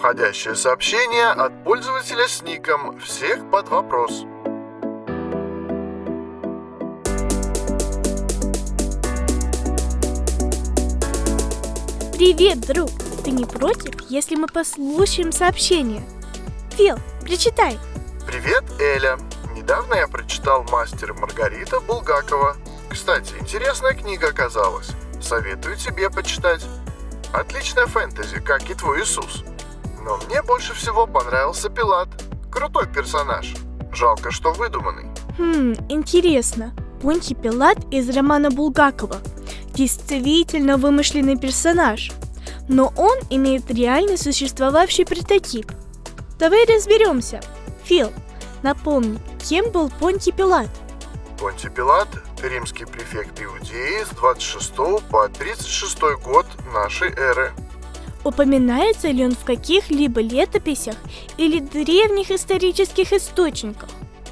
Входящее сообщение от пользователя с ником «Всех под вопрос». Привет, друг! Ты не против, если мы послушаем сообщение? Фил, прочитай! Привет, Эля! Недавно я прочитал «Мастер и Маргарита» Булгакова. Кстати, интересная книга оказалась. Советую тебе почитать. Отличная фэнтези, как и твой Иисус. Но мне больше всего понравился Пилат. Крутой персонаж. Жалко, что выдуманный. Интересно. Понтий Пилат из романа Булгакова действительно вымышленный персонаж, но он имеет реально существовавший прототип. Давай разберемся. Фил, напомни, кем был Понтий Пилат? Понтий Пилат – римский префект Иудеи с 26 по 36 год нашей эры. Упоминается ли он в каких-либо летописях или древних исторических источниках?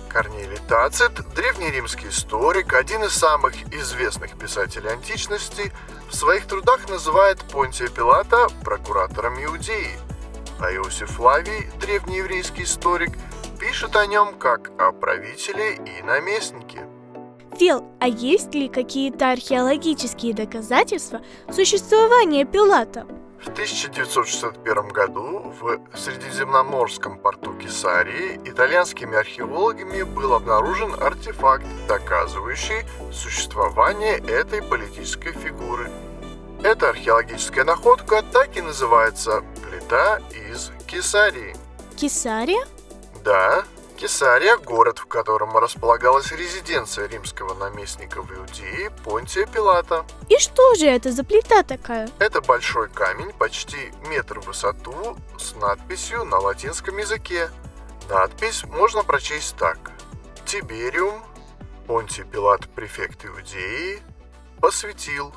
Корнелий Тацит, древнеримский историк, один из самых известных писателей античности, в своих трудах называет Понтия Пилата прокуратором Иудеи, а Иосиф Флавий, древнееврейский историк, пишет о нем как о правителе и наместнике. Фил, а есть ли какие-то археологические доказательства существования Пилата? В 1961 году в Средиземноморском порту Кесарии итальянскими археологами был обнаружен артефакт, доказывающий существование этой политической фигуры. Эта археологическая находка так и называется «Плита из Кесарии». Кесария? Да, Кесария – город, в котором располагалась резиденция римского наместника в Иудее Понтия Пилата. И что же это за плита такая? Это большой камень, почти метр в высоту, с надписью на латинском языке. Надпись можно прочесть так: «Тибериум, Понтий Пилат, префект Иудеи, посвятил».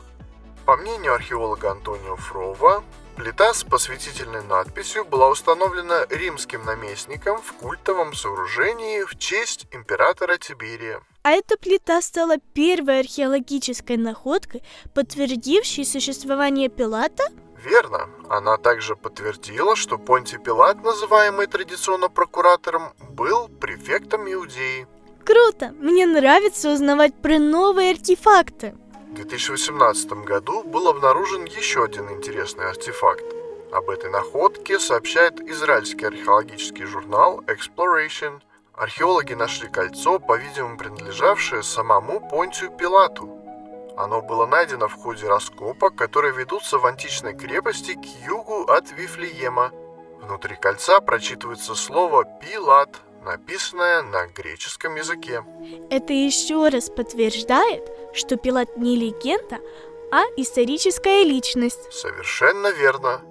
По мнению археолога Антонио Фрова, плита с посвятительной надписью была установлена римским наместником в культовом сооружении в честь императора Тиберия. А эта плита стала первой археологической находкой, подтвердившей существование Пилата? Верно. Она также подтвердила, что Понтий Пилат, называемый традиционно прокуратором, был префектом Иудеи. Круто! Мне нравится узнавать про новые артефакты. В 2018 году был обнаружен еще один интересный артефакт. Об этой находке сообщает израильский археологический журнал Exploration. Археологи нашли кольцо, по-видимому, принадлежавшее самому Понтию Пилату. Оно было найдено в ходе раскопок, которые ведутся в античной крепости к югу от Вифлеема. Внутри кольца прочитывается слово «Пилат», написанное на греческом языке. Это еще раз подтверждает, что Пилат не легенда, а историческая личность. Совершенно верно.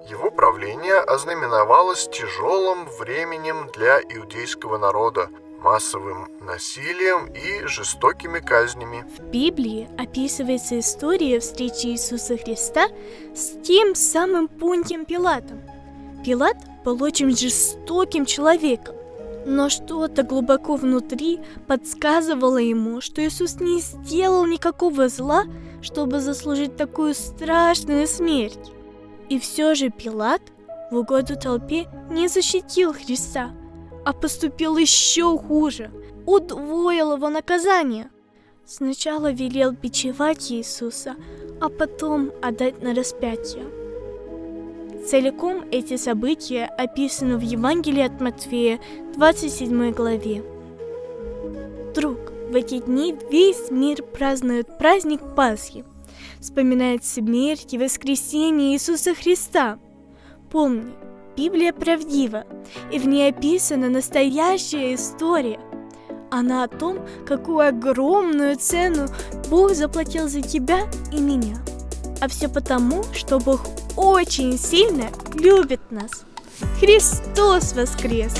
Его правление ознаменовалось тяжелым временем для иудейского народа, массовым насилием и жестокими казнями. В Библии описывается история встречи Иисуса Христа с тем самым Понтием Пилатом. Пилат был очень жестоким человеком, но что-то глубоко внутри подсказывало ему, что Иисус не сделал никакого зла, чтобы заслужить такую страшную смерть. И все же Пилат в угоду толпе не защитил Христа, а поступил еще хуже, удвоил его наказание. Сначала велел бичевать Иисуса, а потом отдать на распятие. Целиком эти события описаны в Евангелии от Матфея, 27 главе. Друг, в эти дни весь мир празднует праздник Пасхи, вспоминает смерть и воскресение Иисуса Христа. Помни, Библия правдива, и в ней описана настоящая история. Она о том, какую огромную цену Бог заплатил за тебя и меня. А все потому, что Бог очень сильно любит нас. Христос воскрес!